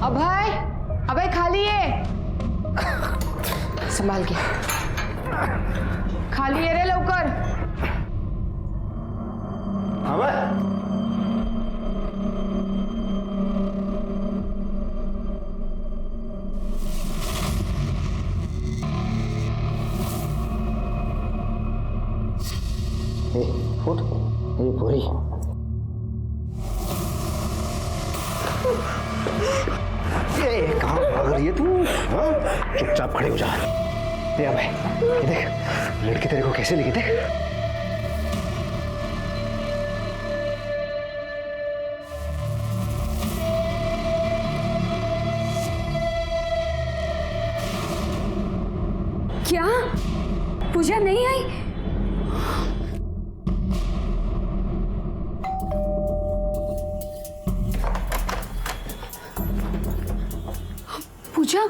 अभय, अभय खाली है, संभाल के खाली है रे, लवकर। अभय फुट ये पूरी कहाँ भाग रही है तू? हाँ? चुपचाप खड़े हो जा। ये अबे ये देख लड़की तेरे को कैसे लिखी देख। क्या पूजा नहीं आई? पूजा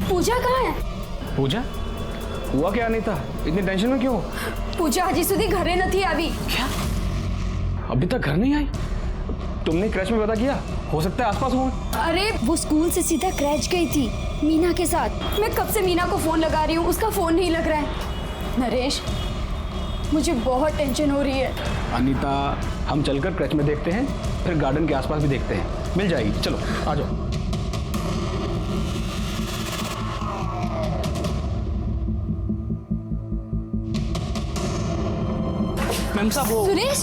पूजा कहाँ है? पूजा हुआ क्या अनीता, इतनी टेंशन में क्यों? पूजा हजी सुधी घरे नहीं आई। क्या अभी तक घर नहीं आई? तुमने क्रैच में पता किया? हो सकता है आसपास हो। अरे वो स्कूल से सीधा क्रैच गई थी मीना के साथ। मैं कब से मीना को फोन लगा रही हूँ, उसका फोन नहीं लग रहा है। नरेश मुझे बहुत टेंशन हो रही है। अनीता हम चलकर क्रैच में देखते हैं, फिर गार्डन के आसपास भी देखते हैं, मिल जाएगी। चलो आ जाओ। मैम साहब वो सुरेश,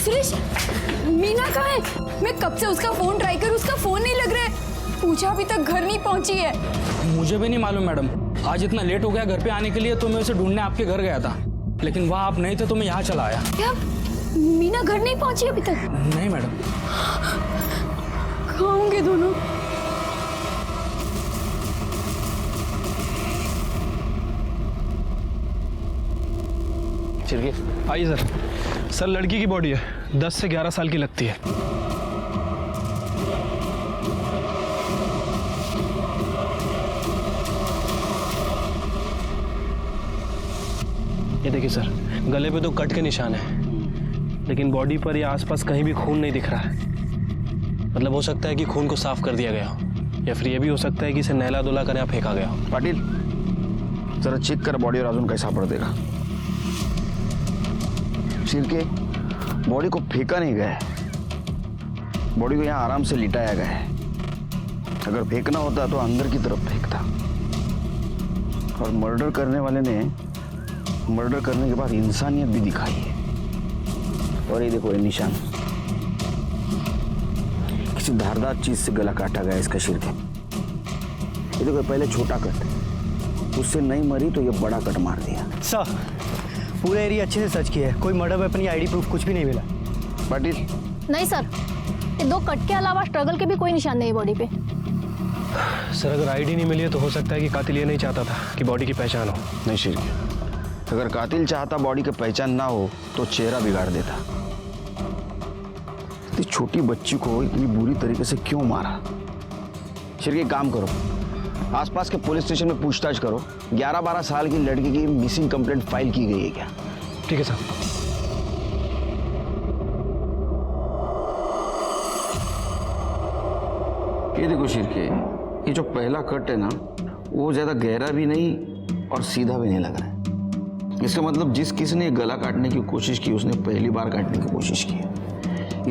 सुरेश मीना कहाँ है? मैं कब से उसका फोन ट्राई कर, उसका फोन नहीं लग रहा है। पूजा अभी तक घर नहीं पहुंची है। मुझे भी नहीं मालूम मैडम, आज इतना लेट हो गया घर पे आने के लिए, तो मैं उसे ढूंढने आपके घर गया था, लेकिन वहाँ आप नहीं थे तो मैं यहाँ चला आया। क्या मीना घर नहीं पहुंची अभी तक? नहीं मैडम। कहाँ होंगे दोनों? आइए सर। सर लड़की की बॉडी है, 10 से 11 साल की लगती है। ये देखिए सर, गले पे तो कट के निशान है, लेकिन बॉडी पर या आसपास कहीं भी खून नहीं दिख रहा है। मतलब हो सकता है कि खून को साफ कर दिया गया हो, या फिर ये भी हो सकता है कि इसे नहला धुला कर यहाँ फेंका गया हो। पाटिल जरा चेक कर बॉडी और अजून कैसा पड़ देगा। सिर के बॉडी को फेंका नहीं गया है, बॉडी को यहाँ आराम से लिटाया गया है। अगर फेंकना होता तो अंदर की तरफ फेंकता। और मर्डर करने वाले ने मर्डर करने के बाद इंसानियत भी दिखाई है। और ये देखो ये निशान, किसी धारदार चीज से गला काटा गया इसका सिर के। ये देखो पहले छोटा कट, उससे नहीं मरी तो ये बड़ा कट मार दिया। सर पूरा एरिया अच्छे से सर्च किया है, कोई मर्डर वेपन या आईडी प्रूफ कुछ भी नहीं मिला। पाटिल नहीं सर, ये 2 कट के अलावा स्ट्रगल के भी कोई निशान नहीं है बॉडी पे। सर अगर आईडी नहीं मिली है तो हो सकता है कि कातिल ये नहीं चाहता था कि बॉडी की पहचान हो। नहीं शिर, अगर कातिल चाहता बॉडी की पहचान ना हो तो चेहरा बिगाड़ देता। इतनी छोटी बच्ची को इतनी बुरी तरीके से क्यों मारा? शिर के काम करो, आसपास के पुलिस स्टेशन में पूछताछ करो। 11-12 साल की लड़की की मिसिंग कंप्लेंट फाइल की गई है क्या? ठीक है सर। ये देखो शिरके, ये जो पहला कट है ना, वो ज्यादा गहरा भी नहीं और सीधा भी नहीं लग रहा है। इसका मतलब जिस किसी ने गला काटने की कोशिश की उसने पहली बार काटने की कोशिश की,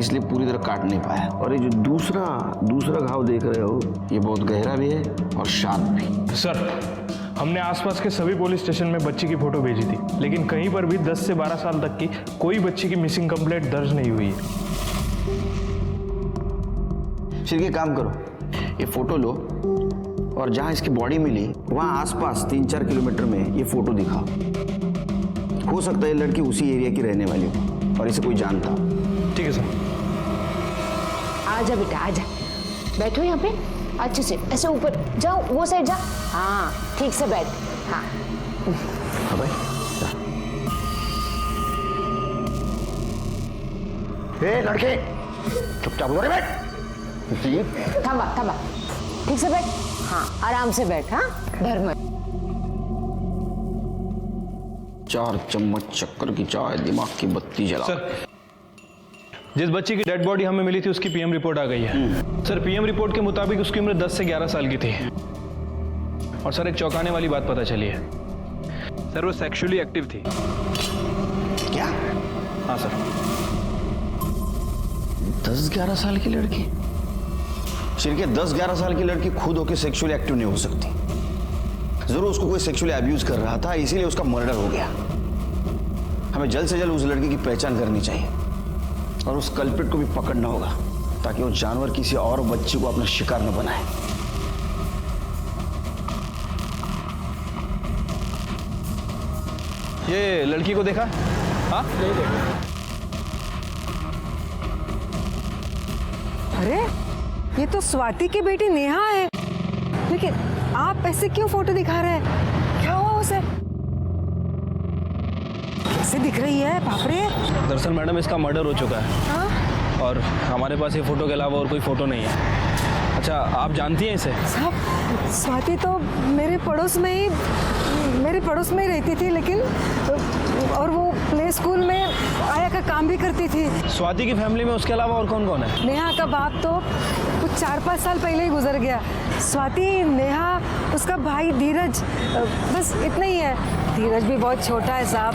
इसलिए पूरी तरह काट नहीं पाया। और ये जो दूसरा घाव देख रहे हो, ये बहुत गहरा भी है और शार्प भी। सर हमने आसपास के सभी पुलिस स्टेशन में बच्ची की फोटो भेजी थी, लेकिन कहीं पर भी 10 से 12 साल तक की कोई बच्ची की मिसिंग कंप्लेंट दर्ज नहीं हुई है। शिरके काम करो, ये फोटो लो और जहां इसकी बॉडी मिली वहां आसपास 3-4 किलोमीटर में ये फोटो दिखाओ। हो सकता है लड़की उसी एरिया की रहने वाली हो और इसे कोई जानता हो। ठीक है सर। आजा बेटा आजा, बैठो यहाँ पे अच्छे से, ऐसे ऊपर जाओ, वो साइड जा। हाँ ठीक से बैठ। हाँ हाँ भाई लड़के चुपचाप उधर बैठ। थांबा, ठीक से बैठ। हाँ आराम से बैठ। हाँ डर मत। 4 चम्मच शक्कर की चाय, दिमाग की बत्ती जला। सर जिस बच्ची की डेड बॉडी हमें मिली थी उसकी पीएम रिपोर्ट आ गई है सर। पीएम रिपोर्ट के मुताबिक उसकी उम्र 10 से 11 साल की थी। और सर एक चौंकाने वाली बात पता चली है सर, वो सेक्सुअली एक्टिव थी। क्या? हाँ सर। 10-11 साल की लड़की? शिरके 10-11 साल की लड़की खुद होकर सेक्सुअली एक्टिव नहीं हो सकती। जरूर उसको कोई सेक्सुअली अब्यूज कर रहा था, इसीलिए उसका मर्डर हो गया। हमें जल्द से जल्द उस लड़की की पहचान करनी चाहिए और उस कल्प्रिट को भी पकड़ना होगा ताकि वो जानवर किसी और बच्ची को अपना शिकार न बनाए। ये लड़की को देखा? हाँ नहीं देखा। अरे ये तो स्वाति की बेटी नेहा है, लेकिन आप ऐसे क्यों फोटो दिखा रहे हैं? क्या हुआ उसे? कैसे दिख रही है? बाप रे। दरअसल मैडम इसका मर्डर हो चुका है। हाँ? और हमारे पास ये फोटो के अलावा और कोई फोटो नहीं है। अच्छा आप जानती हैं इसे? साहब स्वाति तो मेरे पड़ोस में ही रहती थी, लेकिन और वो प्ले स्कूल में आया का काम भी करती थी। स्वाति की फैमिली में उसके अलावा और कौन कौन है? नेहा का बाप तो कुछ 4-5 साल पहले ही गुजर गया। स्वाति, नेहा, उसका भाई धीरज, बस इतना ही है। धीरज भी बहुत छोटा है साहब,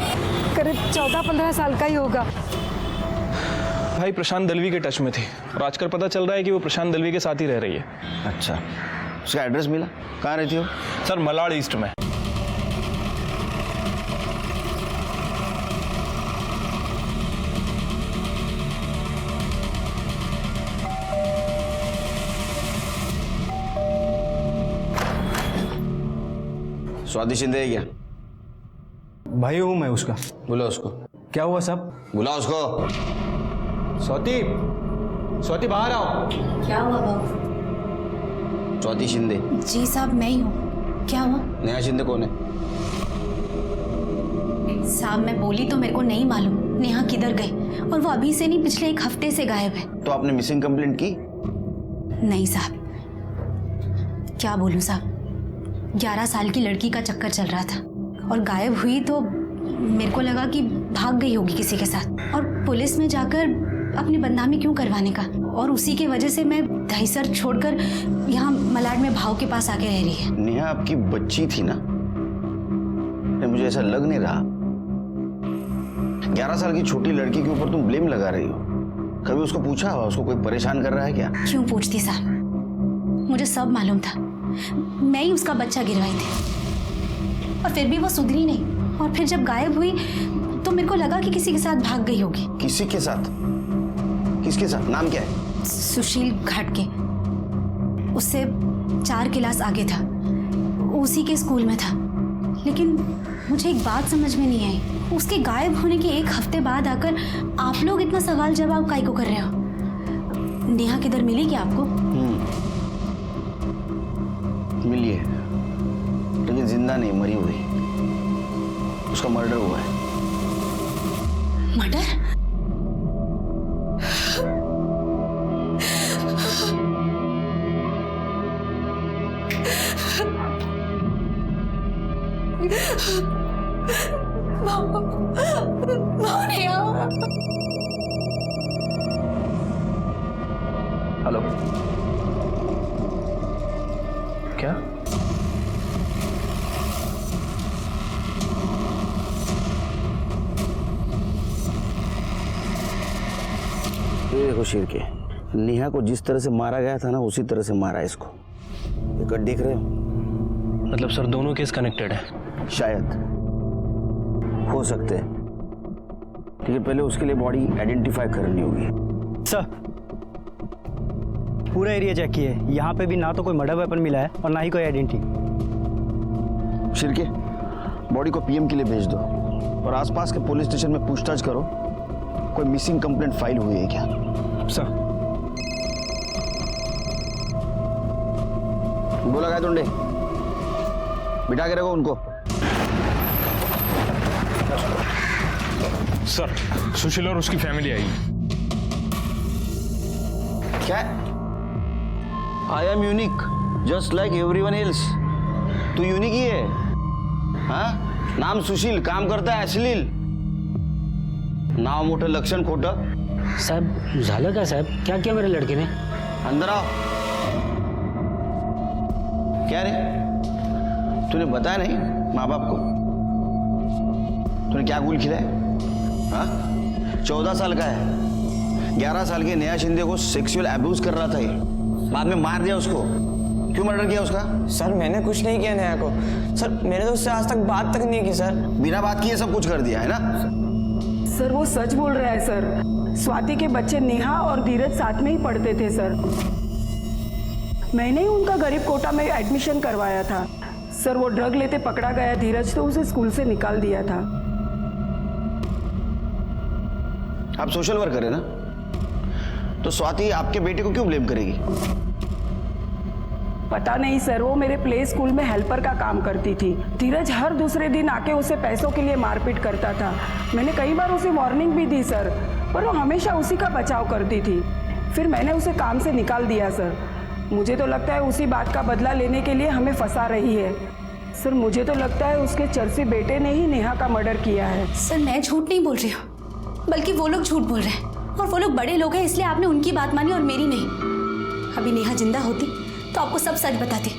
करीब 14-15 साल का ही होगा। भाई प्रशांत दलवी के टच में थी और आजकल पता चल रहा है कि वो प्रशांत दलवी के साथ ही रह रही है। अच्छा, उसका एड्रेस मिला? कहाँ रहती हो? सर मलाड ईस्ट में। स्वाति शिंदे है क्या? भाई हूँ मैं उसका। बुला उसको। क्या हुआ साहब? बुला उसको। स्वाति बाहर आओ। क्या हुआ बाबू? स्वाति शिंदे। जी साहब मैं ही हूँ। क्या हुआ? नेहा शिंदे कौन है? साहब मैं बोली तो मेरे को नहीं मालूम नेहा किधर गई, और वो अभी से नहीं पिछले 1 हफ्ते से गायब है। तो आपने मिसिंग कंप्लेंट की? नहीं साहब, क्या बोलूं साहब, 11 साल की लड़की का चक्कर चल रहा था और गायब हुई तो मेरे को लगा कि भाग गई होगी किसी के साथ, और पुलिस में जाकर अपनी बदनामी क्यों करवाने का। और उसी की वजह से मैं दहीसर छोड़कर यहाँ मलाड में भाव के पास आके रह रही है। नेहा आपकी बच्ची थी ना? मुझे ऐसा लग नहीं रहा। 11 साल की छोटी लड़की के ऊपर तुम ब्लेम लगा रही हो। कभी उसको पूछा हुआ उसको कोई परेशान कर रहा है क्या? क्यों पूछती साहब, मुझे सब मालूम था। मैं ही उसका बच्चा गिरवाई थी और फिर भी वो सुधरी नहीं, और फिर जब गायब हुई तो मेरे को लगा कि किसी के साथ भाग गई होगी। किसी के साथ? किसके साथ? नाम क्या है? सुशील घाटके, उससे 4 क्लास आगे था, उसी के स्कूल में था। लेकिन मुझे एक बात समझ में नहीं आई, उसके गायब होने के 1 हफ्ते बाद आकर आप लोग इतना सवाल जवाब काहे को कर रहे हो? नेहा किधर मिली क्या आपको? मिली है, लेकिन जिंदा नहीं, मरी हुई। उसका मर्डर हुआ है। मर्डर? हेलो, क्या? ये देखो शिरके, नेहा को जिस तरह से मारा गया था ना, उसी तरह से मारा है इसको। ये कट देख रहे हो? मतलब सर दोनों केस कनेक्टेड है? शायद, हो सकते हैं, लेकिन पहले उसके लिए बॉडी आइडेंटिफाई करनी होगी। सर पूरा एरिया चेक किए, यहाँ पे भी ना तो कोई मर्डर वेपन मिला है और ना ही कोई आइडेंटिटी। शिरके, बॉडी को पीएम के लिए भेज दो और आसपास के पुलिस स्टेशन में पूछताछ करो, कोई मिसिंग कंप्लेंट फाइल हुई है क्या? सर बोला क्या तुंडे? बिठा के रखो उनको। सर सुशील और उसकी फैमिली आई। क्या? I am unique just like everyone else. तू यूनिक ही है? हाँ, नाम सुशील, काम करता है अश्लील, नाव मोठं लक्षण खोटं। साहब झालं का साहब? क्या किया मेरे लड़के ने? अंदर आओ। क्या रे, तूने बताया नहीं माँ बाप को? तूने क्या गुल खिलाया? हाँ, 14 साल का है, 11 साल के नेहा शिंदे को सेक्सुअल अब्यूज कर रहा था ये, बाद में मार दिया उसको। क्यों मर्डर किया उसका? सर मैंने कुछ नहीं किया नेहा को। सर मैंने तो उससे आज तक बात तक नहीं की सर। बिना बात किए सब कुछ कर दिया है ना? सर वो सच बोल रहा है सर। स्वाति के बच्चे नेहा और धीरज साथ में ही पढ़ते थे सर। मैंने ही उनका गरीब कोटा में एडमिशन करवाया था सर। वो ड्रग लेते पकड़ा गया धीरज, तो उसे स्कूल से निकाल दिया था। आप सोशल वर्कर है ना, तो स्वाति आपके बेटे को क्यों ब्लेम करेगी? पता नहीं सर, वो मेरे प्ले स्कूल में हेल्पर का काम करती थी। धीरज हर दूसरे दिन आके उसे पैसों के लिए मारपीट करता था। मैंने कई बार उसे वार्निंग भी दी सर, पर वो हमेशा उसी का बचाव करती थी। फिर मैंने उसे काम से निकाल दिया सर। मुझे तो लगता है उसी बात का बदला लेने के लिए हमें फंसा रही है सर। मुझे तो लगता है उसके चर्सी बेटे ने ही नेहा का मर्डर किया है। सर मैं झूठ नहीं बोल रही हूँ, बल्कि वो लोग झूठ बोल रहे हैं, और वो लोग बड़े लोग हैं, इसलिए आपने उनकी बात मानी और मेरी नहीं। अभी नेहा जिंदा होती तो आपको सब सच बताती।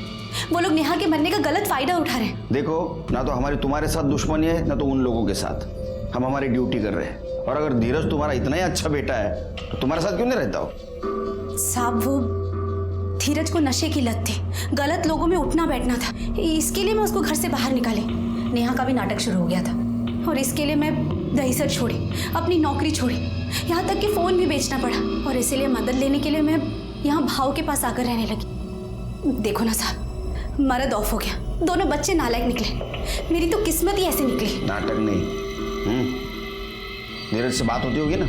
वो लोग नेहा के मरने का गलत फायदा उठा रहे हैं। देखो, ना तो हमारी तुम्हारे साथ दुश्मनी है, ना तो उन लोगों के साथ। हम हमारी ड्यूटी कर रहे हैं, और अगर धीरज तुम्हारा इतना ही अच्छा बेटा है तो तुम्हारे साथ क्यों नहीं रहता हो? साहब वो धीरज को नशे की लत थी, गलत लोगों में उठना बैठना था, इसके लिए मैं उसको घर से बाहर निकाली। नेहा का भी नाटक शुरू हो गया था, और इसके लिए मैं दहीसर छोड़ी, अपनी नौकरी छोड़ी, यहाँ तक कि फ़ोन भी बेचना पड़ा। और इसीलिए मदद लेने के लिए मैं यहाँ भाव के पास आकर रहने लगी। देखो ना साहब, मर्द ऑफ हो गया, दोनों बच्चे नालायक निकले। मेरी तो किस्मत ही ऐसी निकली। नाटक नहीं। धीरज से बात होती होगी ना?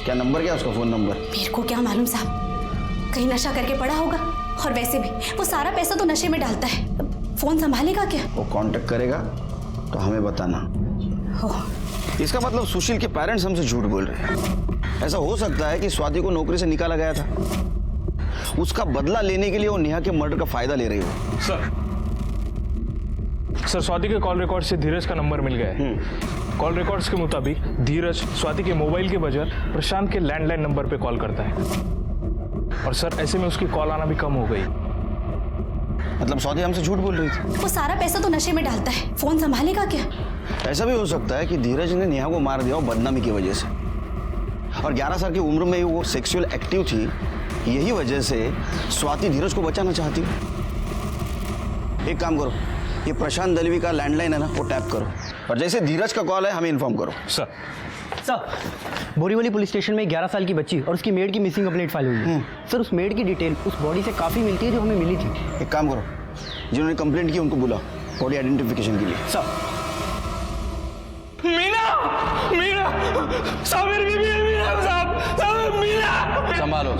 क्या नंबर, क्या उसका फोन नंबर? मेरे को क्या मालूम साहब, कहीं नशा करके पड़ा होगा। और वैसे भी वो सारा पैसा तो नशे में डालता है, फोन संभालेगा क्या? वो कांटेक्ट करेगा तो हमें बताना। हो, इसका मतलब सुशील के पेरेंट्स हमसे झूठ बोल रहे हैं। ऐसा हो सकता है कि स्वाति को नौकरी से निकाला गया था, उसका बदला लेने के लिए वो नेहा के मर्डर का फायदा ले रही हो। सर स्वाति के कॉल रिकॉर्ड से धीरज का नंबर मिल गया है। कॉल रिकॉर्ड्स के मुताबिक धीरज स्वाति के मोबाइल के बजाय प्रशांत के लैंडलाइन नंबर पे कॉल करता है, और सर ऐसे में उसकी कॉल आना भी कम हो गई। मतलब स्वाति हमसे झूठ बोल रही थी। वो सारा पैसा तो नशे में डालता है, फोन संभालेगा क्या? ऐसा भी हो सकता है कि धीरज ने नेहा को मार दिया हो बदनामी की वजह से, और 11 साल की उम्र में वो सेक्सुअल एक्टिव थी, यही वजह से स्वाति धीरज को बचाना चाहती। एक काम करो, ये प्रशांत दलवी का लैंडलाइन है ना, वो टैप करो, और जैसे धीरज का कॉल है हमें इन्फॉर्म करो। सर बोरीवली पुलिस स्टेशन में 11 साल की बच्ची और उसकी मेड की मिसिंग कंप्लेंट फाइल हुई है। सर उस मेड की डिटेल उस बॉडी से काफ़ी मिलती है जो हमें मिली थी। एक काम करो, जिन्होंने कंप्लेंट की उनको बुलाओ बॉडी आइडेंटिफिकेशन के लिए। सर मीना, मीना, साहब मेरी बीवी है मीना साहब, साहब मीना। संभालो,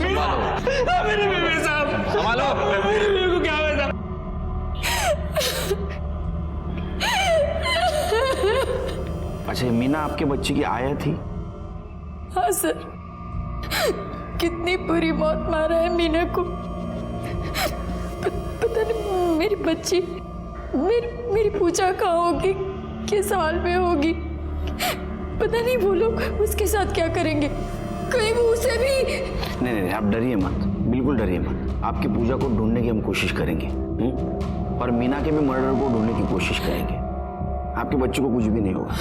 मेरी बीवी साहब, संभालो। मेरी बीवी को क्या हुआ साहब? अच्छा, मीना आपके बच्चे की आया थी? हाँ सर, कितनी बुरी मौत मारा है मीना को। पता नहीं मेरी बच्ची, मेरी पूजा कहाँ होगी, किस हाल में होगी, पता नहीं वो लोग उसके साथ क्या करेंगे। कहीं वो उसे भी। नहीं, आप डरिए मत, बिल्कुल डरिए मत। आपकी पूजा को ढूंढने की हम कोशिश करेंगे, और मीना के भी मर्डर को ढूंढने की कोशिश करेंगे। आपके बच्चे को कुछ भी नहीं होगा।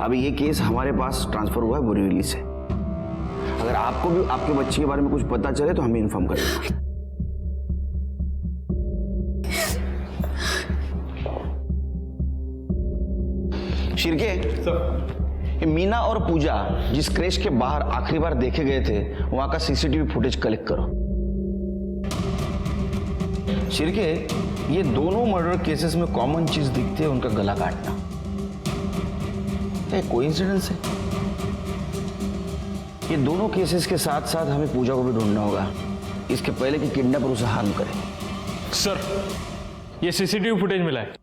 अभी ये केस हमारे पास ट्रांसफर हुआ है बोरीवली से। अगर आपको भी आपके बच्चे के बारे में कुछ पता चले तो हमें इन्फॉर्म करेंगे। शिरके, ये मीना और पूजा जिस क्रैश के बाहर आखिरी बार देखे गए थे, वहां का सीसीटीवी फुटेज कलेक्ट करो। शिरके, ये दोनों मर्डर केसेस में कॉमन चीज दिखती है, उनका गला काटना। क्या कोइंसिडेंस है? ये दोनों केसेस के साथ साथ हमें पूजा को भी ढूंढना होगा, इसके पहले कि किडनैपर उसे हार्म करे। सर ये सीसीटीवी फुटेज मिला है।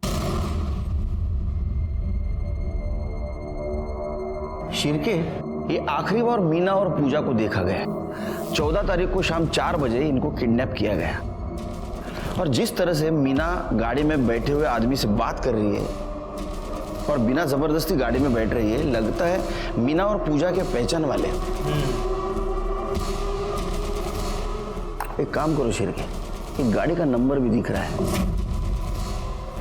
शिरके, ये आखिरी बार मीना और पूजा को देखा गया 14 तारीख को शाम 4 बजे इनको किडनैप किया गया। और जिस तरह से मीना गाड़ी में बैठे हुए आदमी से बात कर रही है, और बिना जबरदस्ती गाड़ी में बैठ रही है। लगता है मीना और पूजा के पहचान वाले। एक काम करो शिरके, एक गाड़ी का नंबर भी दिख रहा है,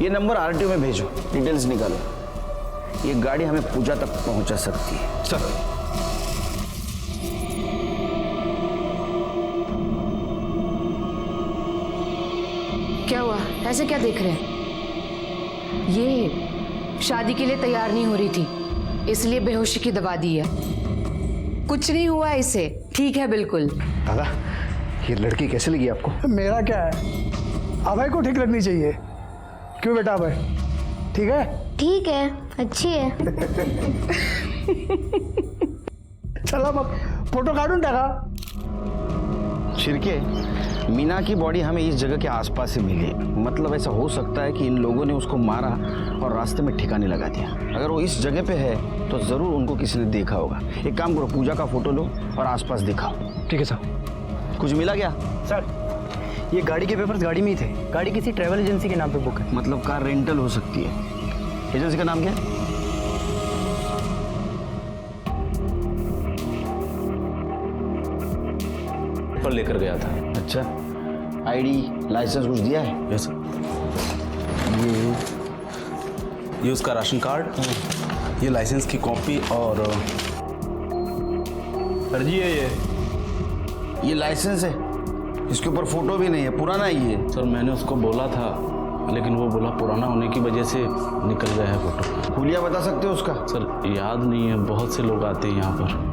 ये नंबर आरटीओ में भेजो, डिटेल्स निकालो। ये गाड़ी हमें पूजा तक पहुंचा सकती है। सर क्या हुआ, ऐसे क्या देख रहे हैं? ये शादी के लिए तैयार नहीं हो रही थी, इसलिए बेहोशी की दवा दी है। कुछ नहीं हुआ इसे, ठीक है बिल्कुल। दादा, ये लड़की कैसे लगी आपको? मेरा क्या है, अभय को ठीक लगनी चाहिए। क्यों बेटा अभय, ठीक है? ठीक है, अच्छी है। चला मग फोटो काढून टाका। शिरके, मीना की बॉडी हमें इस जगह के आसपास से मिली, मतलब ऐसा हो सकता है कि इन लोगों ने उसको मारा और रास्ते में ठिकाने लगा दिया। अगर वो इस जगह पे है तो जरूर उनको किसी ने देखा होगा। एक काम करो, पूजा का फोटो लो और आसपास दिखाओ। ठीक है सर। कुछ मिला क्या? सर, ये गाड़ी के पेपर्स गाड़ी में ही थे। गाड़ी किसी ट्रैवल एजेंसी के नाम पे बुक है। मतलब कार रेंटल हो सकती है। एजेंसी का नाम क्या है? पर लेकर गया था। अच्छा, आईडी लाइसेंस कुछ दिया है? Yes sir. ये उसका राशन कार्ड, ये लाइसेंस की कॉपी और अर्जी है ये लाइसेंस है, इसके ऊपर फोटो भी नहीं है, पुराना ही है। सर मैंने उसको बोला था, लेकिन वो बोला पुराना होने की वजह से निकल गया है फोटो। हुलिया बता सकते हो उसका? सर याद नहीं है, बहुत से लोग आते हैं यहाँ पर।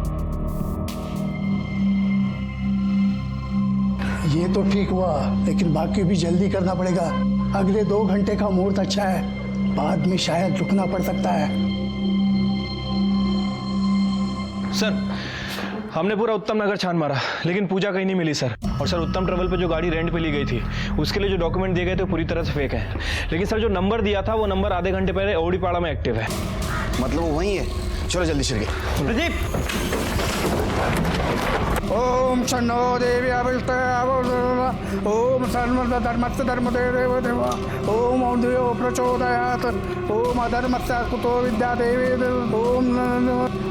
ये तो ठीक हुआ, लेकिन बाकी भी जल्दी करना पड़ेगा। अगले 2 घंटे का मुहूर्त अच्छा है, बाद में शायद रुकना पड़ सकता है। सर, हमने पूरा उत्तम नगर छान मारा, लेकिन पूजा कहीं नहीं मिली सर। और सर, उत्तम ट्रेवल पे जो गाड़ी रेंट पे ली गई थी, उसके लिए जो डॉक्यूमेंट दिए गए थे पूरी तरह से फेक है। लेकिन सर, जो नंबर दिया था वो नंबर आधे घंटे पहले ओडीपाड़ा में एक्टिव है। मतलब वो वही है? चलो जल्दी शिरके। प्रदीप, ओम शन्नो देवी ओम सर्व धर्मस्य धर्मदेव देव ओम औंधयो प्रचोदयात् ओम अधर्मस्य कुतो विद्या देवी ओम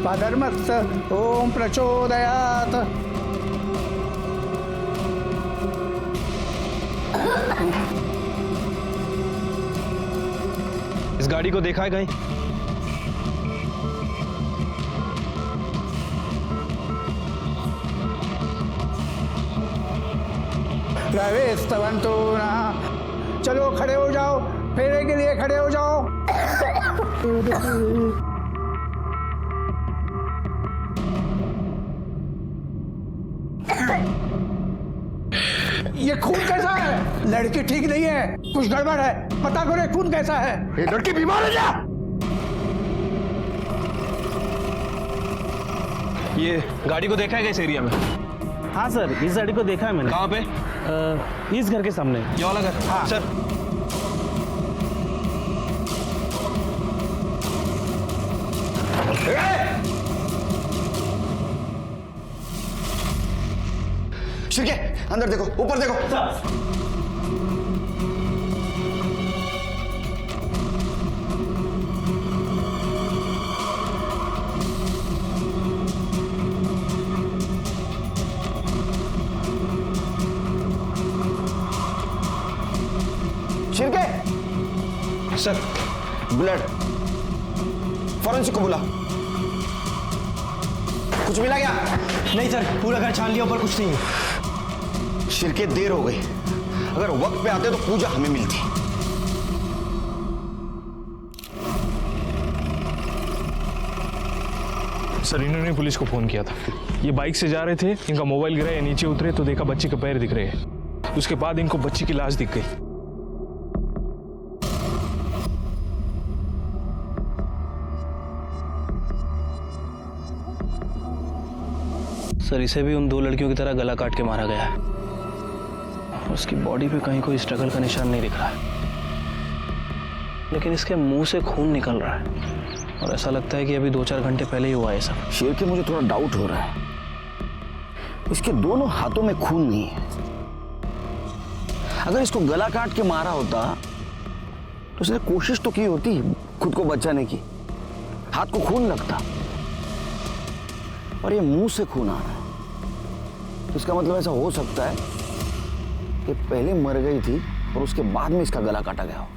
अधर्मस्य ओम प्रचोदयात्। इस गाड़ी को देखा है कहीं? प्रवेशवंतो ना, चलो खड़े हो जाओ, फेरे के लिए खड़े हो जाओ। ये खून कैसा है? लड़की ठीक नहीं है, कुछ गड़बड़ है, पता करो खून कैसा है। ये लड़की बीमार है क्या? ये गाड़ी को देखा है इस एरिया में? हाँ सर, इस गाड़ी को देखा है मैंने। कहाँ पे? इस घर के सामने। ये वाला घर? हाँ सर। शिरके, अंदर देखो, ऊपर देखो। शिरके, सर, ब्लड, फॉरेंसिक को बुला। कुछ मिला क्या? नहीं सर, पूरा घर छान लिया, ऊपर कुछ नहीं है। शिरके, देर हो गई, अगर वक्त पे आते तो पूजा हमें मिलती। सर, इन्होंने पुलिस को फोन किया था। ये बाइक से जा रहे थे, इनका मोबाइल गिरा, या नीचे उतरे तो देखा बच्ची के पैर दिख रहे हैं। उसके बाद इनको बच्ची की लाश दिख गई। सर, इसे भी उन 2 लड़कियों की तरह गला काट के मारा गया है। उसकी बॉडी पे कहीं कोई स्ट्रगल का निशान नहीं दिख रहा है, लेकिन इसके मुंह से खून निकल रहा है और ऐसा लगता है कि अभी 2-4 घंटे पहले ही हुआ है सब। शेर के मुझे थोड़ा डाउट हो रहा है, इसके दोनों हाथों में खून नहीं है। अगर इसको गला काट के मारा होता तो उसने कोशिश तो की होती, खुद को बचाने की, हाथ को खून लगता और ये मुंह से खून आ रहा है। तो इसका मतलब ऐसा हो सकता है कि पहले मर गई थी और उसके बाद में इसका गला काटा गया हो।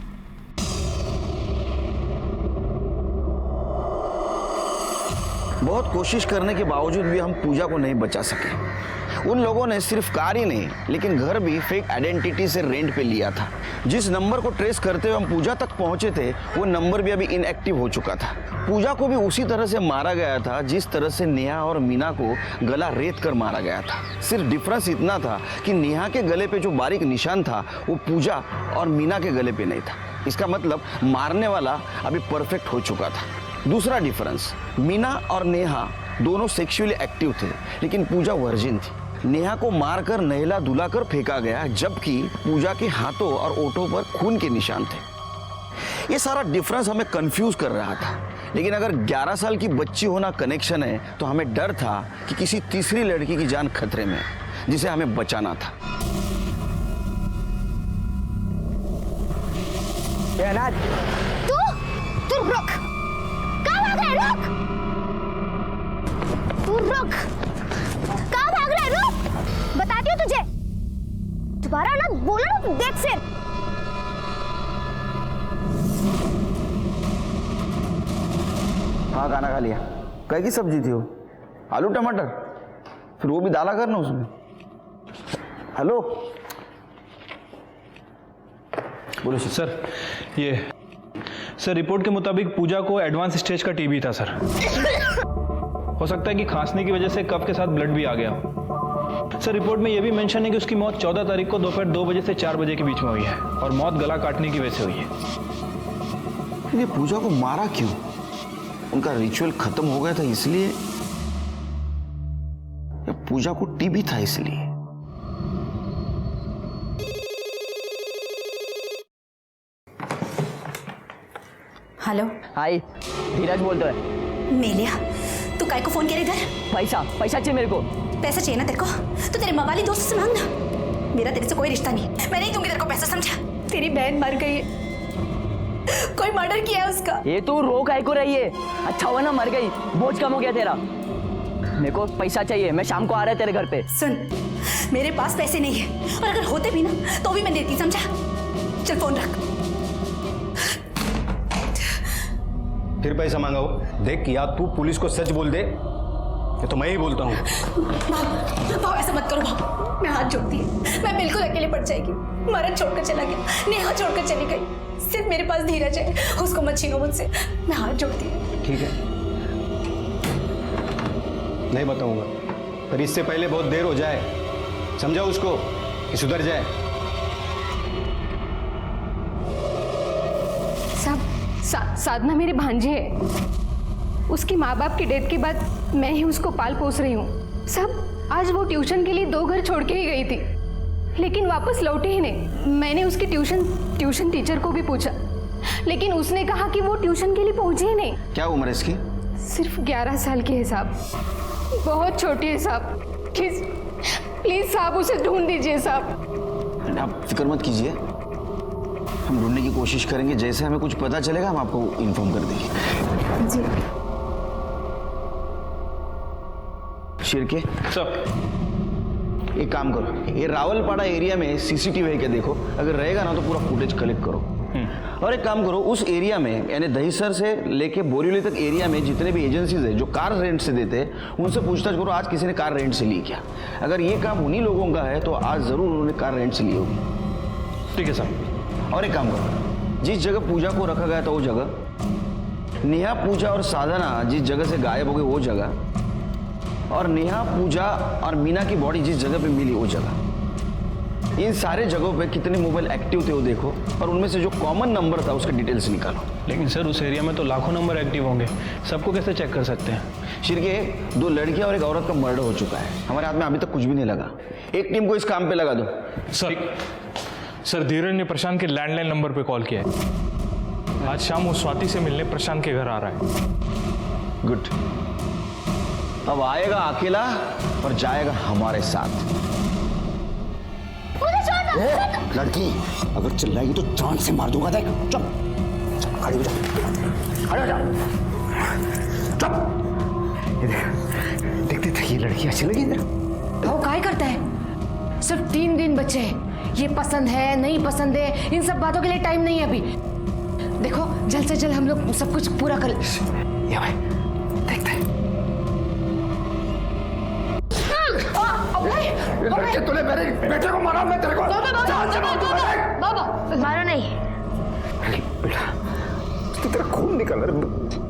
बहुत कोशिश करने के बावजूद भी हम पूजा को नहीं बचा सके। उन लोगों ने सिर्फ कार ही नहीं लेकिन घर भी फेक आइडेंटिटी से रेंट पे लिया था। जिस नंबर को ट्रेस करते हुए हम पूजा तक पहुंचे थे वो नंबर भी अभी इनएक्टिव हो चुका था। पूजा को भी उसी तरह से मारा गया था जिस तरह से नेहा और मीना को गला रेत कर मारा गया था। सिर्फ डिफरेंस इतना था कि नेहा के गले पे जो बारीक निशान था वो पूजा और मीना के गले पे नहीं था। इसका मतलब मारने वाला अभी परफेक्ट हो चुका था। दूसरा डिफरेंस, मीना और नेहा दोनों सेक्सुअली एक्टिव थे लेकिन पूजा वर्जिन थी। नेहा को मारकर नहला धुलाकर फेंका गया जबकि पूजा के हाथों और ओठों पर खून के निशान थे। ये सारा डिफरेंस हमें कंफ्यूज कर रहा था। लेकिन अगर 11 साल की बच्ची होना कनेक्शन है तो हमें डर था कि किसी तीसरी लड़की की जान खतरे में है जिसे हमें बचाना था। तू रुक, कहाँ भाग रहा है? रुक, तू रुक, कहाँ भाग रहा है? रुक, बताती हूँ तुझे, दोबारा ना बोला ना देख फिर। हाँ खाना खा लिया। कई की सब्जी थी वो? आलू टमाटर? फिर वो भी डाला करना उसमें। हेलो बोलो सर। ये सर रिपोर्ट के मुताबिक पूजा को एडवांस स्टेज का टीबी था सर। हो सकता है कि खांसने की वजह से कफ के साथ ब्लड भी आ गया। सर रिपोर्ट में यह भी मेंशन है कि उसकी मौत 14 तारीख को दोपहर 2 बजे से 4 बजे के बीच में हुई है और मौत गला काटने की वजह से हुई है। ये पूजा को मारा क्यों? उनका रिचुअल खत्म हो गया था इसलिए या पूजा को टीबी था इसलिए? हेलो। हाय, धीरज बोलते हैं। मेलिया, तू काय को फोन किया इधर? पैसा चाहिए मेरे को। पैसा चाहिए ना तेरे को तो तेरे मवाली दोस्त से मांग ना। मेरा तेरे से कोई रिश्ता नहीं, मैं नहीं दूंगी तेरे को पैसा, समझा? तेरी बहन मर गई है, कोई मर्डर किया है उसका। ये तू रो काय को रही है? अच्छा हुआ ना मर गई, बोझ कम हो गया तेरा। मेरे को पैसा चाहिए, मैं शाम को आ रहा है तेरे घर पे। सुन, मेरे पास पैसे नहीं है और अगर होते भी ना तो भी मैं देती, समझा? चल फोन रख। फिर पैसा मांगा हो? देख या तू पुलिस को सच बोल दे या तो मैं ही बोलता हूँ। भाव ऐसा मत करो भाव, मैं हाथ जोड़ती है, मैं बिल्कुल अकेले पड़ जाएगी। मरद छोड़कर चला गया, नेहा छोड़कर चली गई, सिर्फ मेरे पास धीरज है, उसको मत छीनो मुझसे, मैं हाथ जोड़ती हूँ। ठीक है, नहीं बताऊंगा, पर इससे पहले बहुत देर हो जाए, समझाओ उसको कि सुधर जाए। साधना मेरी भांजी है। उसकी माँ बाप की डेथ के बाद मैं ही उसको पाल पोस रही हूँ। सब आज वो ट्यूशन के लिए 2 घर छोड़ के ही गई थी लेकिन वापस लौटे ही नहीं। मैंने उसकी ट्यूशन टीचर को भी पूछा लेकिन उसने कहा कि वो ट्यूशन के लिए पहुंची ही नहीं। क्या उम्र है इसकी? सिर्फ 11 साल की है साहब, बहुत छोटी है साहब। प्लीज साहब उसे ढूंढ दीजिए साहब। आप फिक्र मत कीजिए, हम ढूंढने की कोशिश करेंगे। जैसे हमें कुछ पता चलेगा हम आपको इन्फॉर्म कर देंगे। जी शिरके सर एक काम करो, ये रावलपाड़ा एरिया में सीसीटीवी है क्या देखो, अगर रहेगा ना तो पूरा फुटेज कलेक्ट करो। और एक काम करो, उस एरिया में यानी दहीसर से लेके बोरीवली तक एरिया में जितने भी एजेंसीज है जो कार रेंट से देते हैं उनसे पूछताछ करो आज किसी ने कार रेंट से ली क्या। अगर ये काम उन्हीं लोगों का है तो आज जरूर उन्होंने कार रेंट से ली होगी। ठीक है सर। और एक काम करो, जिस जगह पूजा को रखा गया था वो जगह, नेहा पूजा और साधना जिस जगह से गायब हो गई वो जगह, और नेहा पूजा और मीना की बॉडी जिस जगह पे मिली वो जगह, इन सारे जगहों पे कितने मोबाइल एक्टिव थे वो देखो और उनमें से जो कॉमन नंबर था उसके डिटेल्स निकालो। लेकिन सर उस एरिया में तो लाखों नंबर एक्टिव होंगे, सबको कैसे चेक कर सकते हैं? शिरके 2 लड़कियां और एक औरत का मर्डर हो चुका है, हमारे हाथ में अभी तक कुछ भी नहीं लगा। एक टीम को इस काम पे लगा दो। सर धीरज ने प्रशांत के लैंडलाइन नंबर पे कॉल किया है। आज शाम वो स्वाति से मिलने प्रशांत के घर आ रहा है। गुड, अब आएगा अकेला और जाएगा हमारे साथ। लड़की अगर चिल्लाएगी तो जान से मार दूंगा। देख चल, खड़ी हो जा। हटो जाओ, चुप। देखते थे ये लड़की अच्छी लगी इधर। वो काय करता है? सिर्फ 3 दिन बचे हैं। ये पसंद है नहीं पसंद है इन सब बातों के लिए टाइम नहीं है अभी। देखो जल्द से जल्द हम लोग सब कुछ पूरा कर। ये भाई देखते हैं। लड़के तूने मेरे बेटे को मारा, मैं तेरे को जान से मारूंगा। बाबा मारो नहीं। बेटा उसकी तेरा खून निकल रहा है।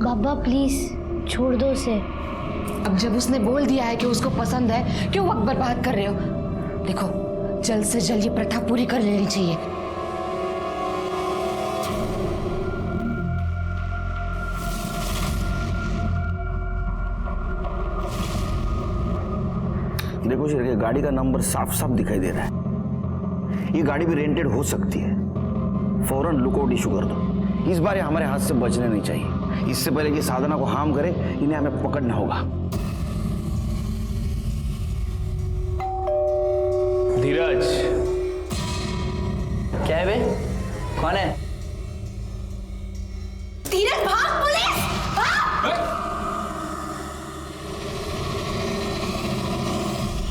बाबा प्लीज छोड़ दो उसे। अब जब उसने बोल दिया है कि उसको पसंद है, क्यों वक्त बर्बाद कर रहे हो? देखो जल्द से जल्द ये प्रथा पूरी कर लेनी चाहिए। देखो शेर, गाड़ी का नंबर साफ साफ दिखाई दे रहा है। ये गाड़ी भी रेंटेड हो सकती है। फौरन लुकआउट इशू कर दो। इस बार ये हमारे हाथ से बचने नहीं चाहिए। इससे पहले कि साधना को हार्म करे, इन्हें हमें पकड़ना होगा। धीरज, क्या है बे? कौन है? धीरज भाग पुलिस!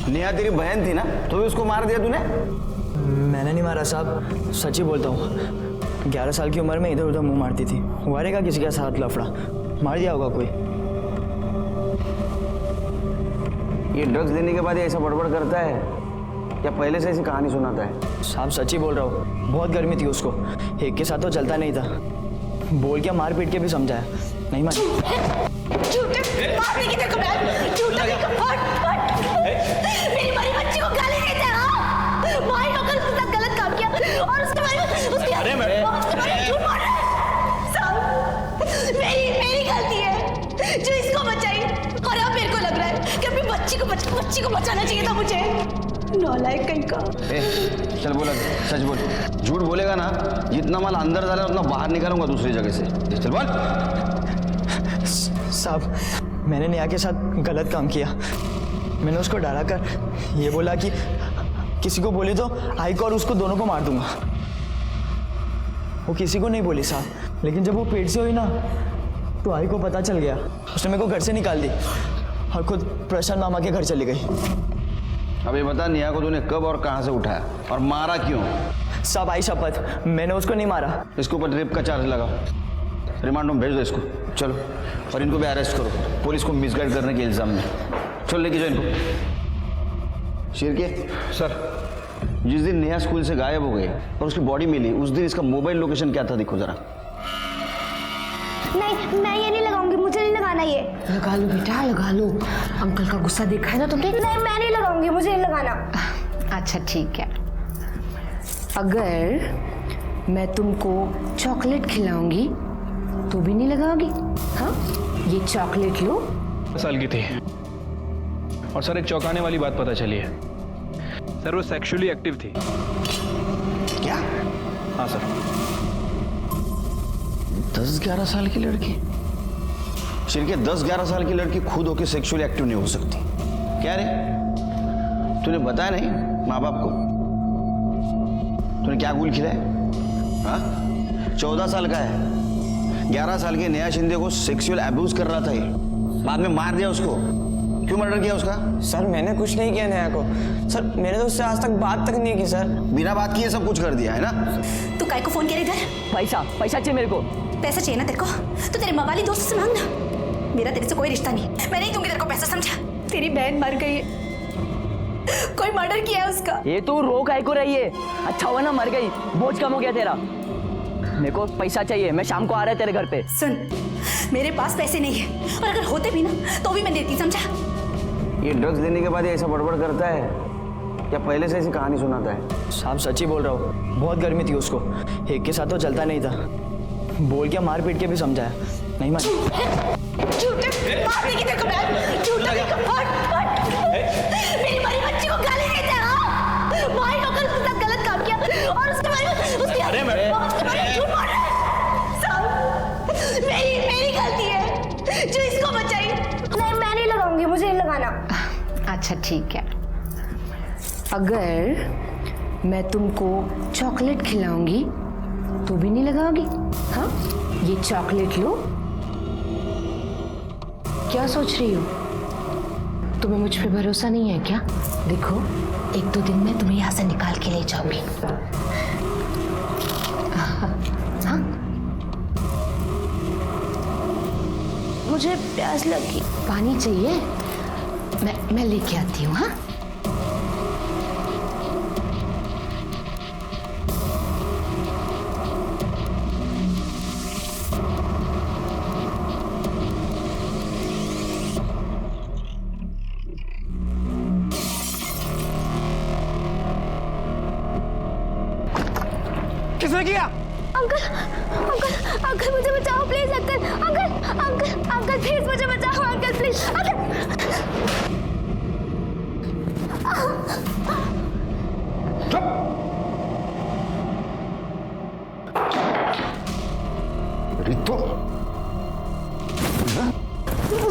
नेहा तेरी बहन थी ना, तो भी उसको मार दिया तूने? मैंने नहीं मारा साहब, सच ही बोलता हूँ। 11 साल की उम्र में इधर उधर मुंह मारती थी। हुआ रहेगा किसी के साथ लफड़ा, मार दिया होगा कोई। ये ड्रग्स देने के बाद ये ऐसा बड़बड़ करता है या पहले से ऐसी कहानी सुनाता है? साहब सच ही बोल रहा हूँ, बहुत गर्मी थी उसको। एक के साथ तो चलता नहीं था। बोल के मार पीट के भी समझाया, नहीं मानी। मेरी बड़ी बच्ची को गाली देते हैं, हाँ? माई लोकल उसके साथ गलत काम किया और उसके बारे में उसकी अरे मैडम, झूठ बोल रहे हैं। साहब मेरी गलती है जो इसको बचाई, और अब मेरे को लग रहा है कि अपनी बच्ची को बचाना चाहिए था मुझे। नौलायक कहीं का। चल बोला, सच बोल। झूठ बोलेगा ना, जितना माल अंदर डाला उतना बाहर निकालूंगा दूसरी जगह से। चल बोल। साहब मैंने नेहा के साथ गलत काम किया। मैंने उसको डरा कर ये बोला कि किसी को बोली तो आई को और उसको दोनों को मार दूंगा। वो किसी को नहीं बोली साहब, लेकिन जब वो पेट से हुई ना तो आई को पता चल गया। उसने मेरे को घर से निकाल दी और खुद प्रशांत मामा के घर चली गई। अब ये बता, नेहा को तूने कब और कहां से उठाया और मारा क्यों? साहब आई शपथ, मैंने उसको नहीं मारा। इसके ऊपर रेप का चार्ज लगाओ, रिमांड में भेज दो इसको। चलो, और इनको भी अरेस्ट करो, पुलिस को मिसगाइड करने के इल्जाम में। चलो लेके जाओ इनको। शिरके सर, जिस दिन नेहा स्कूल से गायब हो गई और उसकी बॉडी मिली, उस दिन इसका मोबाइल लोकेशन क्या था? देखो जरा। नहीं मैं ये नहीं लगाऊंगी, मुझे नहीं लगाना ये। लगा लो बेटा, लगा लो। अंकल का गुस्सा देखा है ना तुमने? नहीं मैं नहीं लगाऊंगी, मुझे नहीं लगाना। अच्छा ठीक है। अगर मैं तुमको चॉकलेट खिलाऊंगी तो भी नहीं लगाओगी? हाँ, ये चॉकलेट लो। 10 साल की थी और सर एक चौंकाने वाली बात पता चली है। सर वो सेक्सुअली एक्टिव थी। क्या? हाँ सर। 10-11 साल की लड़की? शिरके 10-11 साल की लड़की खुद होके सेक्सुअली एक्टिव नहीं हो सकती। क्या रे, तूने बताया नहीं माँ बाप को? तूने क्या गुल खिलाया? हाँ, 14 साल का है। 11 साल के नेहा शिंदे को सेक्सुअल अब्यूज कर रहा था ये, बाद में मार दिया उसको। क्यों मर्डर किया उसका? सर मैंने कुछ नहीं किया नेहा को। सर मैंने तो उससे आज तक बात तक नहीं की सर। बिना बात किए सब कुछ कर दिया है ना? तू काय को फोन किया इधर? पैसा चाहिए मेरे को। पैसा चाहिए ना तेरे को, तो तेरे मवाली दोस्त से मांगना। मेरा तेरे से कोई रिश्ता नहीं, मैं नहीं दूंगी तेरे को पैसा, समझा? तेरी बहन मर गई है, कोई मर्डर किया है उसका। ये तू रो काय को रही है? अच्छा हुआ ना मर गई, बोझ कम हो गया तेरा। मेरे को पैसा चाहिए, मैं शाम को आ रहा है तेरे घर पे। सुन, मेरे पास पैसे नहीं है, और अगर होते भी ना तो भी मैं देती, समझा? ये ड्रग्स देने के बाद ये ऐसा बड़बड़ करता है या पहले से ऐसी कहानी सुनाता है? साहब सच ही बोल रहा हूँ, बहुत गर्मी थी उसको। एक के साथ तो चलता नहीं था। बोल के मार पीट के भी समझाया, नहीं मानी। मेरी बड़ी बच्ची को गाली देते हैं, हाँ? माई लोकल उसके साथ गलत काम किया और उसके बारे में उसकी अरे मैडम, झूठ बोल रहे हैं। साहब मेरी गलती है जो इसको बचाई। नहीं मैं नहीं लगाऊंगी, मुझे नहीं लगाना। अच्छा ठीक है। अगर मैं तुमको चॉकलेट खिलाऊंगी तो भी नहीं लगाओगी? हाँ, ये चॉकलेट लो क्या सोच रही हो? तुम्हें मुझ पे भरोसा नहीं है क्या? देखो, 1-2 दिन में तुम्हें यहाँ से निकाल के ले जाऊंगी। हाँ? मुझे प्यास लगी, पानी चाहिए? मैं लेके आती हूँ। हाँ, किसने किया? अंकल अंकल अंकल मुझे बचाओ please uncle uncle uncle uncle please मुझे बचाओ अंकल प्लीज अंकल। रितु,